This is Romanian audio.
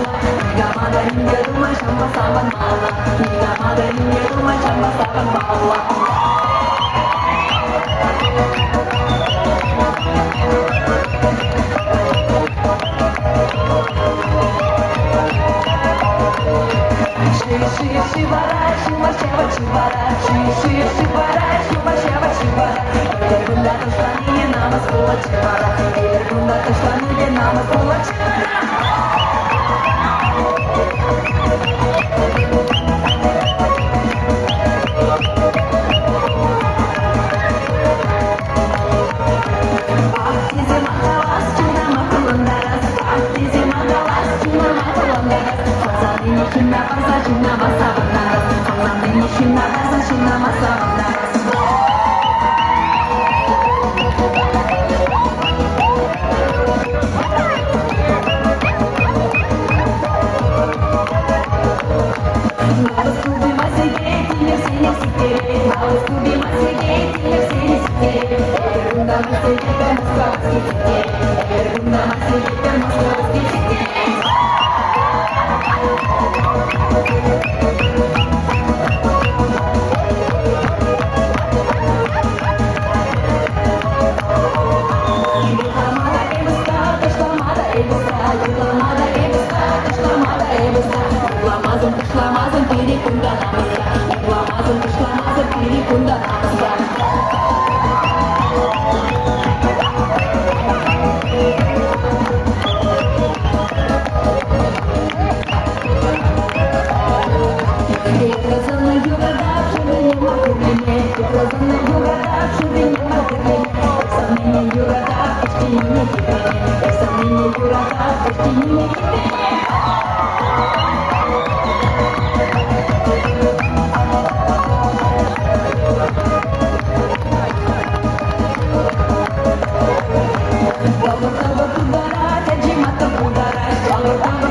mala, niga mada hingga rumah sama saban mala, niga mada hingga rumah sama saban mala. Shivara, Shiva Shiva Shivara, Shiva Shivara, Shiva Shiva Shivara. Ergunda Tashtani Nama Skola Shivara, Ergunda Tashtani Nama Skola Shivara. Shina basa, shina basa banaras. Sonamini shina basa, shina basa banaras. Navas tubi masige, tiler seni sikere. Navas tubi masige, tiler seni sikere. Ergunda masige, termoska vaski sikere. Ergunda masige, termoska vaski sikere. Шламазом перекунда намаза, шламазом перекунда намаза. Разумный югадавший не могу меня, разумный югадавший не могу меня. Сомнение югадав, почти не меня, сомнение югадав, почти не меня. Kalau kamu udara, jadi mata udara. Kalau kamu